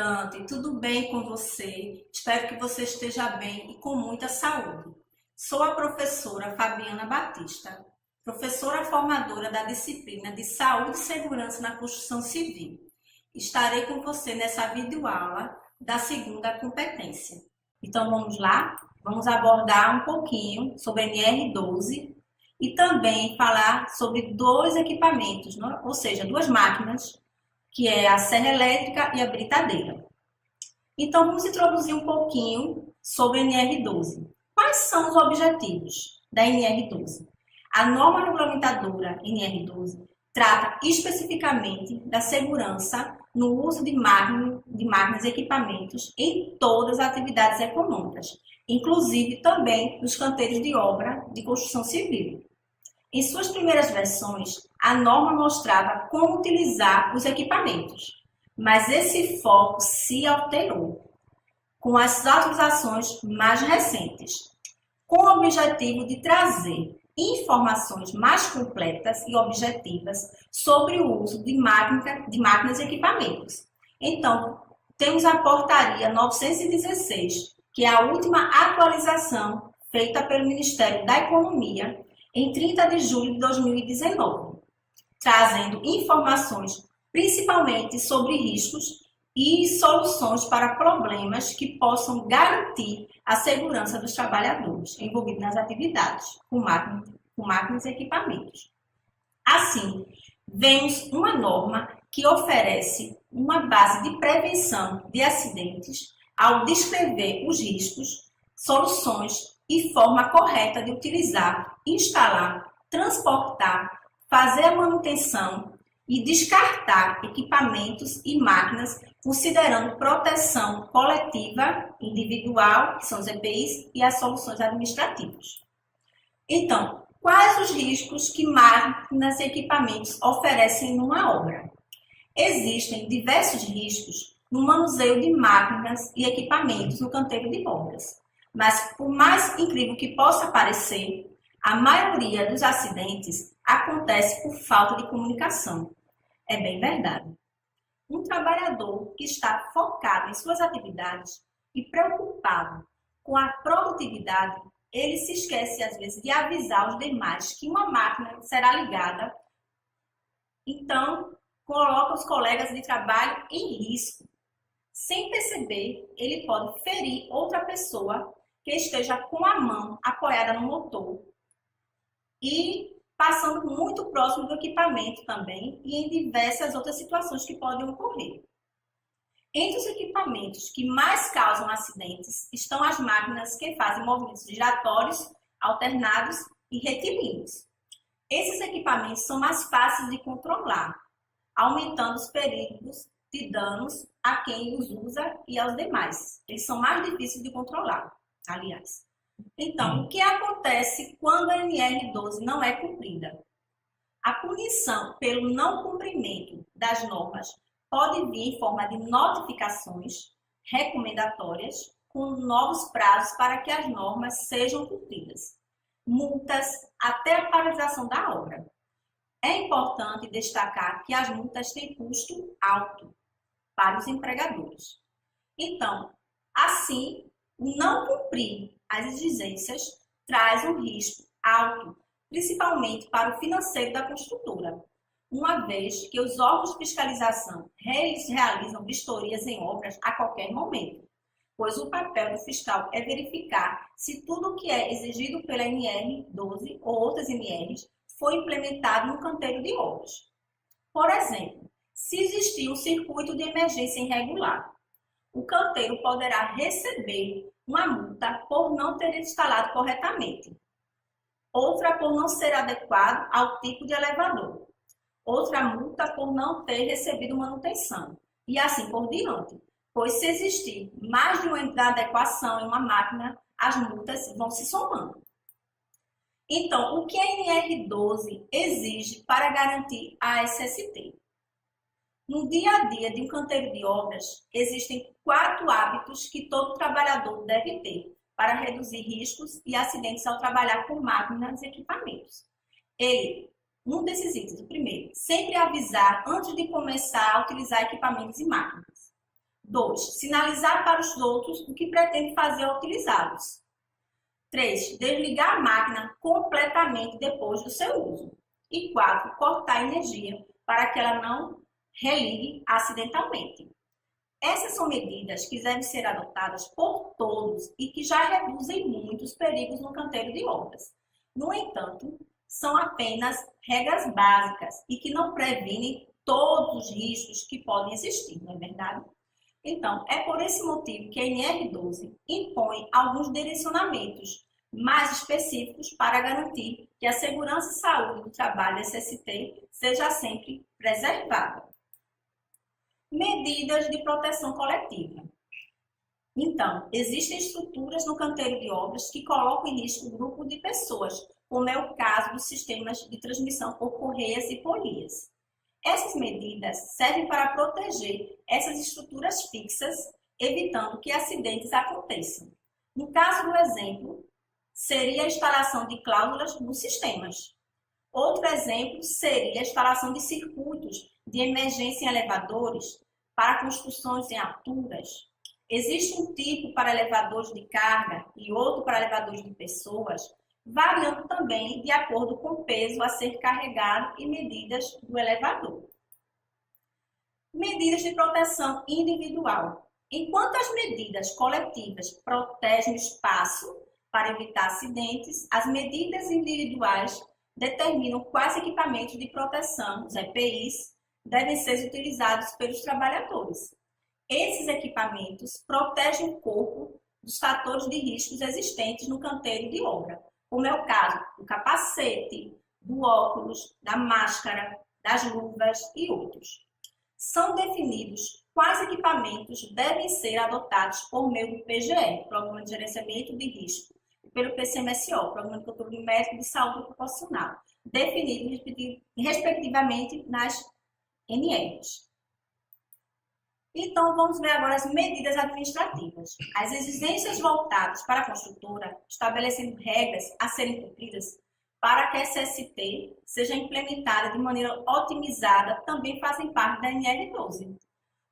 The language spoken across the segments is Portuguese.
estudante, tudo bem com você? Espero que você esteja bem e com muita saúde. Sou a professora Fabiana Batista, professora formadora da disciplina de Saúde e Segurança na Construção Civil. Estarei com você nessa videoaula da segunda competência. Então vamos lá? Vamos abordar um pouquinho sobre a NR12 e também falar sobre dois equipamentos, ou seja, duas máquinas, que é a serra elétrica e a britadeira. Então, vamos introduzir um pouquinho sobre a NR12. Quais são os objetivos da NR12? A norma regulamentadora NR12 trata especificamente da segurança no uso de máquinas e equipamentos em todas as atividades econômicas, inclusive também nos canteiros de obra de construção civil. Em suas primeiras versões, a norma mostrava como utilizar os equipamentos, mas esse foco se alterou com as atualizações mais recentes, com o objetivo de trazer informações mais completas e objetivas sobre o uso de máquinas e equipamentos. Então, temos a Portaria 916, que é a última atualização feita pelo Ministério da Economia, em 30 de julho de 2019, trazendo informações principalmente sobre riscos e soluções para problemas que possam garantir a segurança dos trabalhadores envolvidos nas atividades com máquinas e equipamentos. Assim, vemos uma norma que oferece uma base de prevenção de acidentes ao descrever os riscos, soluções e forma correta de utilizar, instalar, transportar, fazer a manutenção e descartar equipamentos e máquinas, considerando proteção coletiva, individual, que são os EPIs, e as soluções administrativas. Então, quais os riscos que máquinas e equipamentos oferecem numa obra? Existem diversos riscos no manuseio de máquinas e equipamentos no canteiro de obras. Mas, por mais incrível que possa parecer, a maioria dos acidentes acontece por falta de comunicação. É bem verdade. Um trabalhador que está focado em suas atividades e preocupado com a produtividade, ele se esquece, às vezes, de avisar os demais que uma máquina será ligada. Então, coloca os colegas de trabalho em risco. Sem perceber, ele pode ferir outra pessoa que esteja com a mão apoiada no motor e passando muito próximo do equipamento também e em diversas outras situações que podem ocorrer. Entre os equipamentos que mais causam acidentes estão as máquinas que fazem movimentos giratórios, alternados e retilíneos. Esses equipamentos são mais fáceis de controlar, aumentando os perigos de danos a quem os usa e aos demais. Eles são mais difíceis de controlar, aliás. Então, o que acontece quando a NR12 não é cumprida? A punição pelo não cumprimento das normas pode vir em forma de notificações recomendatórias com novos prazos para que as normas sejam cumpridas, multas até a paralisação da obra. É importante destacar que as multas têm custo alto para os empregadores. Então, assim, o não cumprir as exigências traz um risco alto, principalmente para o financeiro da construtora, uma vez que os órgãos de fiscalização realizam vistorias em obras a qualquer momento, pois o papel do fiscal é verificar se tudo o que é exigido pela NR12 ou outras NRs foi implementado no canteiro de obras. Por exemplo, se existir um circuito de emergência irregular, o canteiro poderá receber uma multa por não ter instalado corretamente, outra por não ser adequado ao tipo de elevador, outra multa por não ter recebido manutenção, e assim por diante, pois se existir mais de uma inadequação em uma máquina, as multas vão se somando. Então, o que a NR12 exige para garantir a SST? No dia a dia de um canteiro de obras, existem 4 hábitos que todo trabalhador deve ter para reduzir riscos e acidentes ao trabalhar com máquinas e equipamentos. Um desses itens, o primeiro, sempre avisar antes de começar a utilizar equipamentos e máquinas. 2. Sinalizar para os outros o que pretende fazer ao utilizá-los. 3. Desligar a máquina completamente depois do seu uso. E 4. Cortar a energia para que ela não religue acidentalmente. Essas são medidas que devem ser adotadas por todos e que já reduzem muito os perigos no canteiro de obras. No entanto, são apenas regras básicas e que não previnem todos os riscos que podem existir, não é verdade? Então, é por esse motivo que a NR12 impõe alguns direcionamentos mais específicos para garantir que a segurança e saúde do trabalho SST seja sempre preservada. Medidas de proteção coletiva. Então, existem estruturas no canteiro de obras que colocam em risco um grupo de pessoas, como é o caso dos sistemas de transmissão por correias e polias. Essas medidas servem para proteger essas estruturas fixas, evitando que acidentes aconteçam. No caso do exemplo, seria a instalação de cláusulas nos sistemas. Outro exemplo seria a instalação de circuitos de emergência em elevadores para construções em alturas. Existe um tipo para elevadores de carga e outro para elevadores de pessoas, variando também de acordo com o peso a ser carregado e medidas do elevador. Medidas de proteção individual. Enquanto as medidas coletivas protegem o espaço para evitar acidentes, as medidas individuais determinam quais equipamentos de proteção, os EPIs, devem ser utilizados pelos trabalhadores. Esses equipamentos protegem o corpo dos fatores de riscos existentes no canteiro de obra, como é o caso do capacete, do óculos, da máscara, das luvas e outros. São definidos quais equipamentos devem ser adotados por meio do PGR, Programa de Gerenciamento de Risco, e pelo PCMSO, Programa de Controle Médico de Saúde Ocupacional, definidos respectivamente nas NRs. Então, vamos ver agora as medidas administrativas. As exigências voltadas para a construtora, estabelecendo regras a serem cumpridas para que a SST seja implementada de maneira otimizada, também fazem parte da NR12.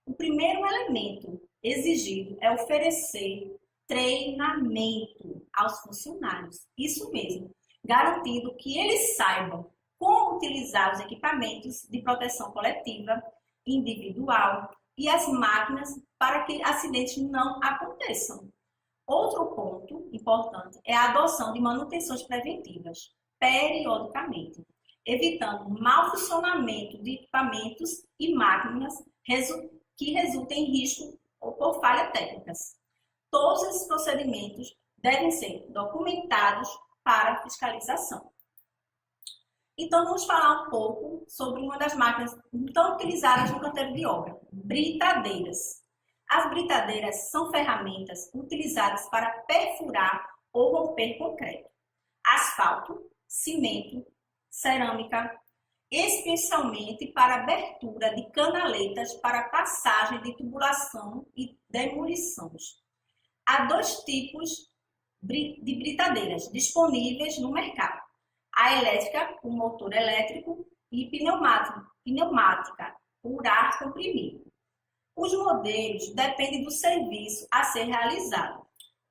O primeiro elemento exigido é oferecer treinamento aos funcionários. Isso mesmo, garantindo que eles saibam como utilizar os equipamentos de proteção coletiva, individual e as máquinas para que acidentes não aconteçam. Outro ponto importante é a adoção de manutenções preventivas, periodicamente, evitando mau funcionamento de equipamentos e máquinas que resultem em risco ou por falhas técnicas. Todos esses procedimentos devem ser documentados para fiscalização. Então, vamos falar um pouco sobre uma das máquinas tão utilizadas no canteiro de obra, britadeiras. As britadeiras são ferramentas utilizadas para perfurar ou romper concreto, asfalto, cimento, cerâmica, especialmente para abertura de canaletas para passagem de tubulação e demolições. Há dois tipos de britadeiras disponíveis no mercado. A elétrica, com motor elétrico, e pneumática, por ar comprimido. Os modelos dependem do serviço a ser realizado.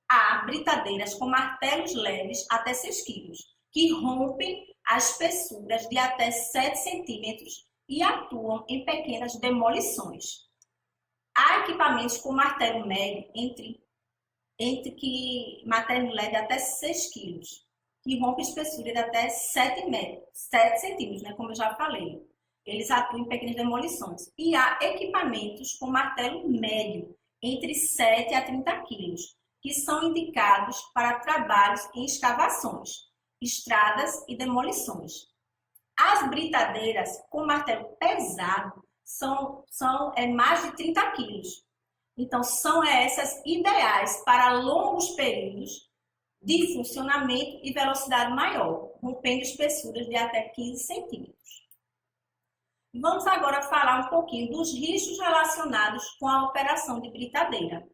Há britadeiras com martelos leves até 6 kg, que rompem as espessuras de até 7 centímetros e atuam em pequenas demolições. Há equipamentos com martelo médio martelo leve até 6 kg, que rompe espessura de até 7 centímetros, né, como eu já falei. Eles atuam em pequenas demolições. E há equipamentos com martelo médio, entre 7 a 30 kg, que são indicados para trabalhos em escavações, estradas e demolições. As britadeiras com martelo pesado são mais de 30 kg. Então, são essas ideais para longos períodos de funcionamento e velocidade maior, rompendo espessuras de até 15 centímetros. Vamos agora falar um pouquinho dos riscos relacionados com a operação de britadeira.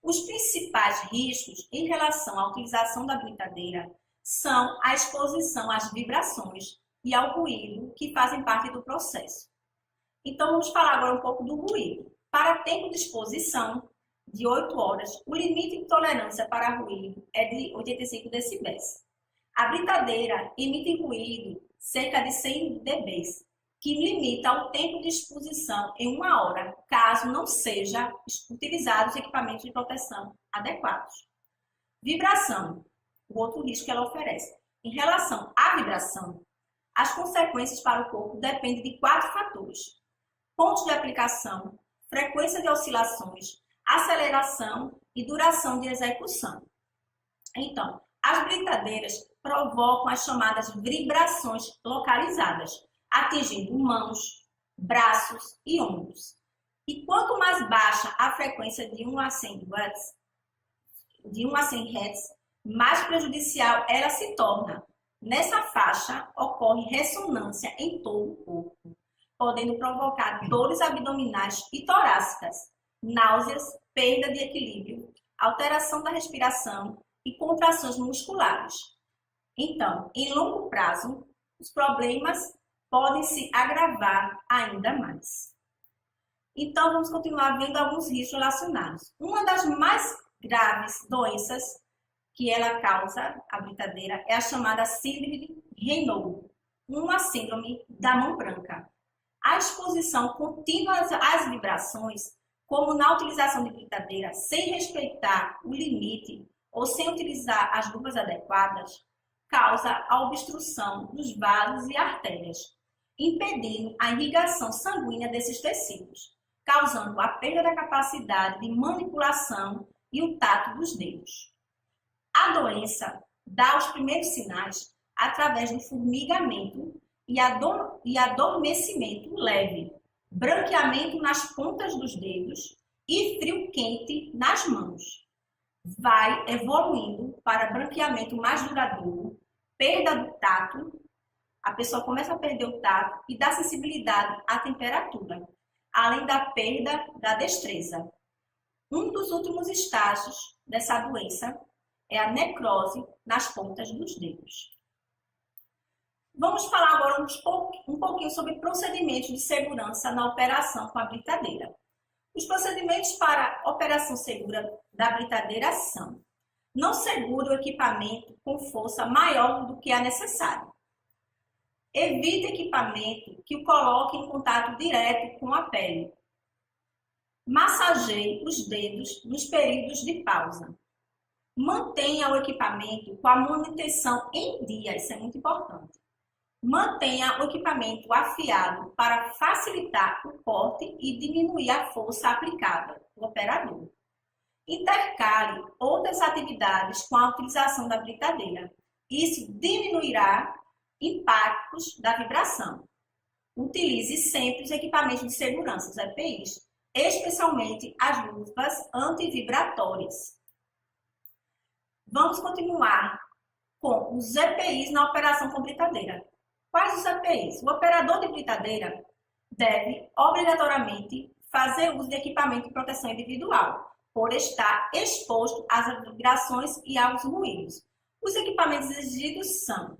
Os principais riscos em relação à utilização da britadeira são a exposição às vibrações e ao ruído que fazem parte do processo. Então, vamos falar agora um pouco do ruído. Para tempo de exposição, de 8 horas, o limite de tolerância para ruído é de 85 decibéis. A britadeira emite ruído cerca de 100 dB, que limita o tempo de exposição em 1 hora, caso não sejam utilizados equipamentos de proteção adequados. Vibração, o outro risco que ela oferece. Em relação à vibração, as consequências para o corpo dependem de 4 fatores: pontos de aplicação, frequência de oscilações, aceleração e duração de execução. Então, as britadeiras provocam as chamadas vibrações localizadas, atingindo mãos, braços e ombros. E quanto mais baixa a frequência de 1 a 100 Hz, mais prejudicial ela se torna. Nessa faixa, ocorre ressonância em todo o corpo, podendo provocar dores abdominais e torácicas, náuseas, perda de equilíbrio, alteração da respiração e contrações musculares. Então, em longo prazo, os problemas podem se agravar ainda mais. Então, vamos continuar vendo alguns riscos relacionados. Uma das mais graves doenças que ela causa, a britadeira, é a chamada síndrome de Raynaud, uma síndrome da mão branca. A exposição contínua às vibrações, como na utilização de britadeira, sem respeitar o limite ou sem utilizar as luvas adequadas, causa a obstrução dos vasos e artérias, impedindo a irrigação sanguínea desses tecidos, causando a perda da capacidade de manipulação e o tato dos dedos. A doença dá os primeiros sinais através do formigamento e adormecimento leve, branqueamento nas pontas dos dedos e frio quente nas mãos. Vai evoluindo para branqueamento mais duradouro, perda do tato, a pessoa começa a perder o tato e da sensibilidade à temperatura, além da perda da destreza. Um dos últimos estágios dessa doença é a necrose nas pontas dos dedos. Vamos falar agora um pouquinho sobre procedimentos de segurança na operação com a britadeira. Os procedimentos para operação segura da britadeira são: não segure o equipamento com força maior do que é necessário. Evite equipamento que o coloque em contato direto com a pele. Massageie os dedos nos períodos de pausa. Mantenha o equipamento com a manutenção em dia, isso é muito importante. Mantenha o equipamento afiado para facilitar o corte e diminuir a força aplicada no operador. Intercale outras atividades com a utilização da britadeira. Isso diminuirá impactos da vibração. Utilize sempre os equipamentos de segurança, os EPIs, especialmente as luvas antivibratórias. Vamos continuar com os EPIs na operação com britadeira. Quais os EPIs? O operador de britadeira deve obrigatoriamente fazer uso de equipamento de proteção individual, por estar exposto às vibrações e aos ruídos. Os equipamentos exigidos são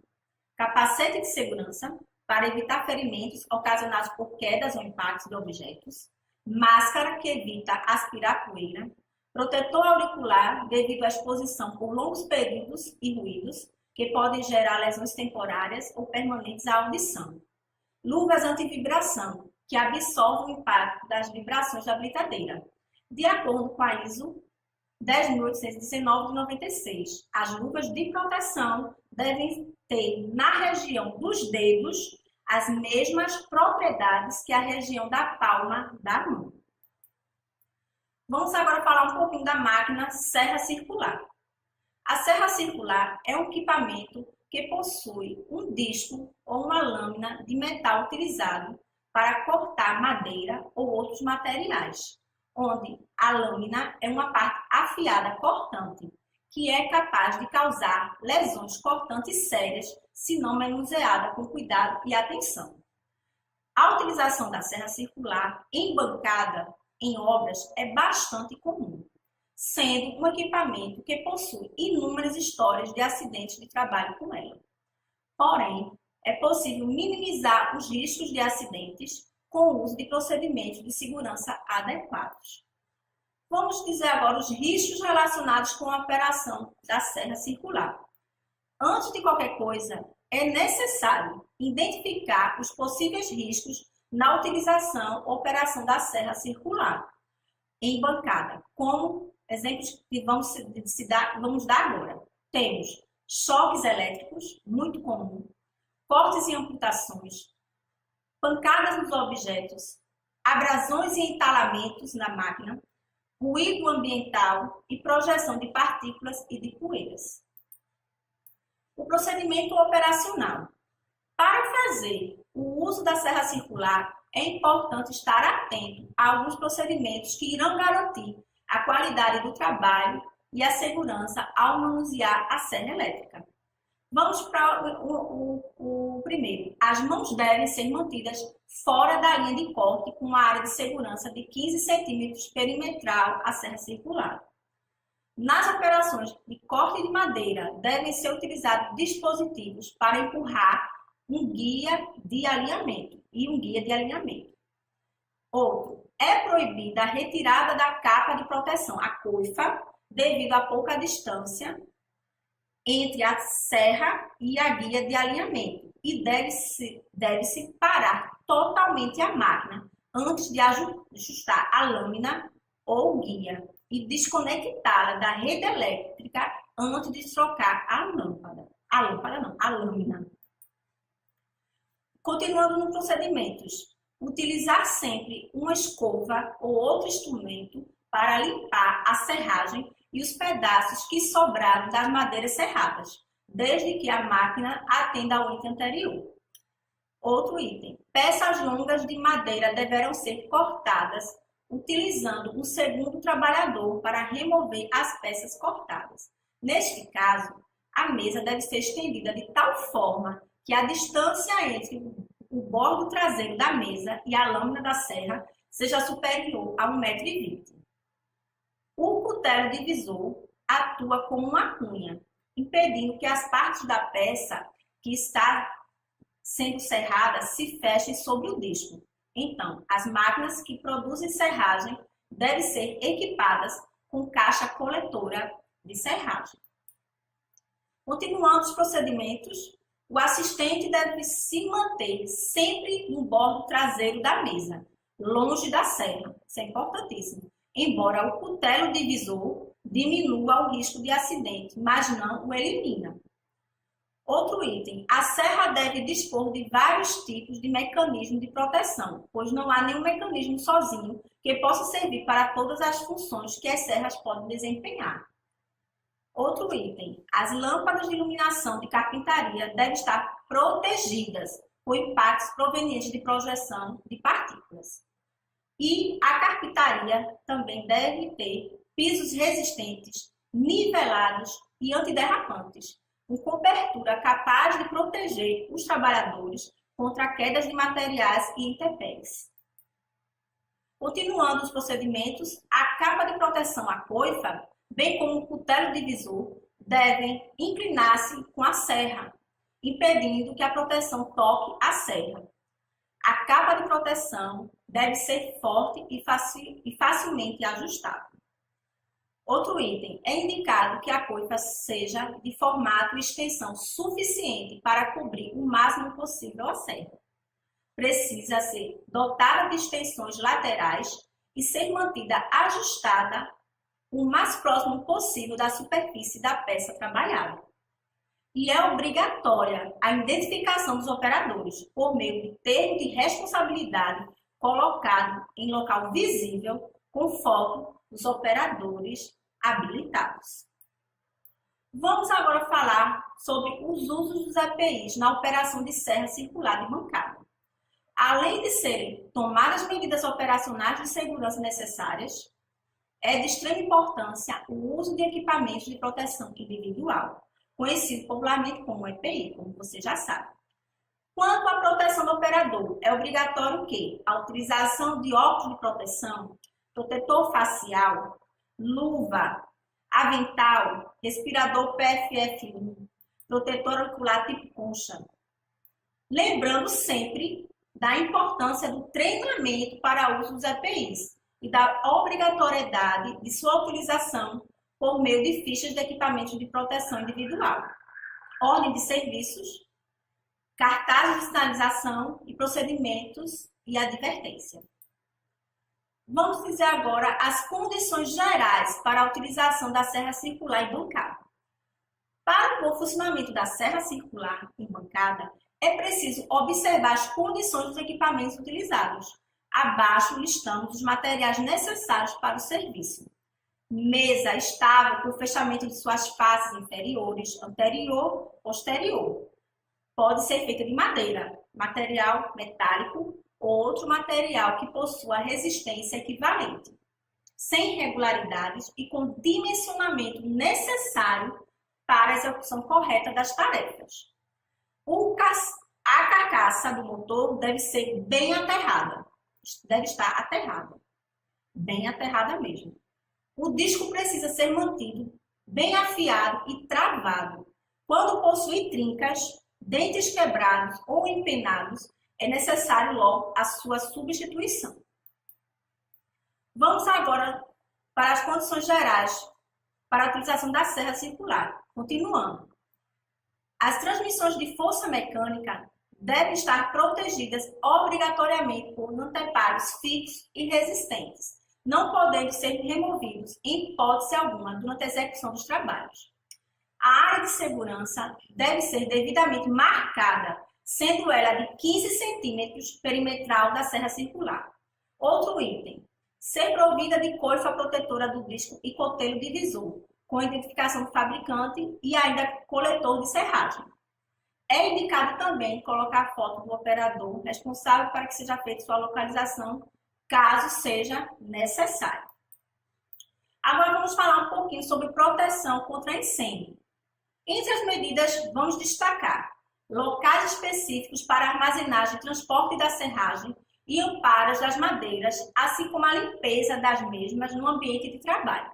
capacete de segurança, para evitar ferimentos ocasionados por quedas ou impactos de objetos, máscara que evita aspirar poeira, protetor auricular devido à exposição por longos períodos e ruídos, que podem gerar lesões temporárias ou permanentes à audição. Luvas antivibração, que absorvem o impacto das vibrações da britadeira. De acordo com a ISO 10.819 de 96, as luvas de proteção devem ter na região dos dedos as mesmas propriedades que a região da palma da mão. Vamos agora falar um pouquinho da máquina serra circular. A serra circular é um equipamento que possui um disco ou uma lâmina de metal utilizado para cortar madeira ou outros materiais, onde a lâmina é uma parte afiada cortante, que é capaz de causar lesões cortantes sérias se não manuseada com cuidado e atenção. A utilização da serra circular em bancada em obras é bastante comum, sendo um equipamento que possui inúmeras histórias de acidentes de trabalho com ela. Porém, é possível minimizar os riscos de acidentes com o uso de procedimentos de segurança adequados. Vamos dizer agora os riscos relacionados com a operação da serra circular. Antes de qualquer coisa, é necessário identificar os possíveis riscos na utilização ou operação da serra circular em bancada, como exemplos que vamos dar agora. Temos choques elétricos, muito comum, cortes e amputações, pancadas nos objetos, abrasões e entalamentos na máquina, ruído ambiental e projeção de partículas e de poeiras. O procedimento operacional. Para fazer o uso da serra circular, é importante estar atento a alguns procedimentos que irão garantir a qualidade do trabalho e a segurança ao manusear a serra elétrica. Vamos para o primeiro. As mãos devem ser mantidas fora da linha de corte com uma área de segurança de 15 centímetros perimetral à serra circular. Nas operações de corte de madeira, devem ser utilizados dispositivos para empurrar um guia de alinhamento e um guia de alinhamento. Outro, é proibida a retirada da capa de proteção, a coifa, devido à pouca distância entre a serra e a guia de alinhamento e deve-se parar totalmente a máquina antes de ajustar a lâmina ou guia e desconectá-la da rede elétrica antes de trocar a lâmina. Continuando nos procedimentos, utilizar sempre uma escova ou outro instrumento para limpar a serragem e os pedaços que sobraram das madeiras serradas, desde que a máquina atenda ao item anterior. Outro item, peças longas de madeira deverão ser cortadas utilizando um segundo trabalhador para remover as peças cortadas. Neste caso, a mesa deve ser estendida de tal forma que a distância entre o bordo traseiro da mesa e a lâmina da serra seja superior a 1,20 m. O cutelo divisor atua como uma cunha, impedindo que as partes da peça que está sendo serrada se fechem sobre o disco. Então, as máquinas que produzem serragem devem ser equipadas com caixa coletora de serragem. Continuando os procedimentos, o assistente deve se manter sempre no bordo traseiro da mesa, longe da serra. Isso é importantíssimo. Embora o cutelo divisor diminua o risco de acidente, mas não o elimina. Outro item, a serra deve dispor de vários tipos de mecanismo de proteção, pois não há nenhum mecanismo sozinho que possa servir para todas as funções que as serras podem desempenhar. Outro item, as lâmpadas de iluminação de carpintaria devem estar protegidas por impactos provenientes de projeção de partículas. E a carpintaria também deve ter pisos resistentes, nivelados e antiderrapantes, com cobertura capaz de proteger os trabalhadores contra quedas de materiais e intempéries. Continuando os procedimentos, a capa de proteção à coifa, bem como o cutelo divisor, devem inclinar-se com a serra, impedindo que a proteção toque a serra. A capa de proteção deve ser forte e facilmente ajustável. Outro item, é indicado que a coifa seja de formato e extensão suficiente para cobrir o máximo possível a serra. Precisa ser dotada de extensões laterais e ser mantida ajustada o mais próximo possível da superfície da peça trabalhada. E é obrigatória a identificação dos operadores por meio de termo de responsabilidade colocado em local visível com foto dos operadores habilitados. Vamos agora falar sobre os usos dos EPIs na operação de serra circular de bancada. Além de serem tomadas medidas operacionais de segurança necessárias, é de extrema importância o uso de equipamentos de proteção individual, conhecido popularmente como EPI, como você já sabe. Quanto à proteção do operador, é obrigatório que a utilização de óculos de proteção, protetor facial, luva, avental, respirador PFF1, protetor ocular tipo concha. Lembrando sempre da importância do treinamento para o uso dos EPIs e da obrigatoriedade de sua utilização por meio de fichas de equipamentos de proteção individual, ordem de serviços, cartazes de sinalização e procedimentos e advertência. Vamos dizer agora as condições gerais para a utilização da serra circular em bancada. Para o bom funcionamento da serra circular em bancada, é preciso observar as condições dos equipamentos utilizados. Abaixo listamos os materiais necessários para o serviço. Mesa estável com fechamento de suas faces inferiores, anterior, posterior. Pode ser feita de madeira, material metálico ou outro material que possua resistência equivalente, sem irregularidades e com dimensionamento necessário para a execução correta das tarefas. A carcaça do motor deve ser bem aterrada, deve estar aterrada, bem aterrada mesmo. O disco precisa ser mantido bem afiado e travado. Quando possui trincas, dentes quebrados ou empenados, é necessário logo a sua substituição. Vamos agora para as condições gerais para a utilização da serra circular. Continuando. As transmissões de força mecânica devem estar protegidas obrigatoriamente por anteparos fixos e resistentes, não podendo ser removidos em hipótese alguma durante a execução dos trabalhos. A área de segurança deve ser devidamente marcada, sendo ela de 15 centímetros perimetral da serra circular. Outro item, ser provida de coifa protetora do disco e cotelho divisor, com identificação do fabricante e ainda coletor de serragem. É indicado também colocar a foto do operador responsável para que seja feita sua localização, caso seja necessário. Agora vamos falar um pouquinho sobre proteção contra incêndio. Entre as medidas, vamos destacar locais específicos para armazenagem e transporte da serragem e amparos das madeiras, assim como a limpeza das mesmas no ambiente de trabalho.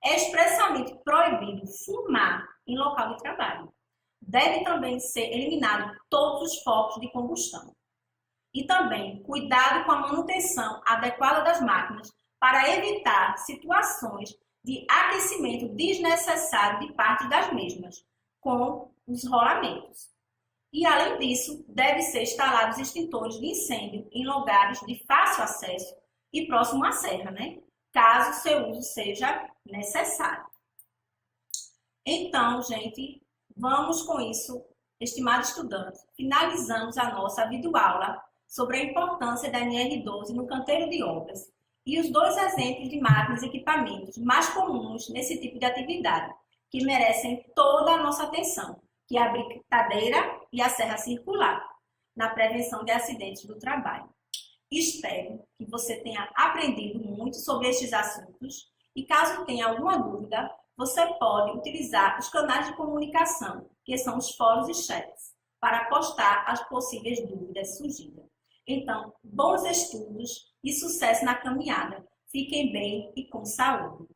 É expressamente proibido fumar em local de trabalho. Deve também ser eliminado todos os focos de combustão. E também cuidado com a manutenção adequada das máquinas para evitar situações de aquecimento desnecessário de parte das mesmas, com os rolamentos. E, além disso, deve ser instalados extintores de incêndio em lugares de fácil acesso e próximo à serra, caso seu uso seja necessário. Então, gente, vamos com isso, estimado estudante, finalizamos a nossa videoaula sobre a importância da NR12 no canteiro de obras e os dois exemplos de máquinas e equipamentos mais comuns nesse tipo de atividade, que merecem toda a nossa atenção, que é a britadeira e a serra circular, na prevenção de acidentes do trabalho. Espero que você tenha aprendido muito sobre estes assuntos e, caso tenha alguma dúvida, você pode utilizar os canais de comunicação, que são os fóruns e chats, para postar as possíveis dúvidas surgidas. Então, bons estudos e sucesso na caminhada. Fiquem bem e com saúde.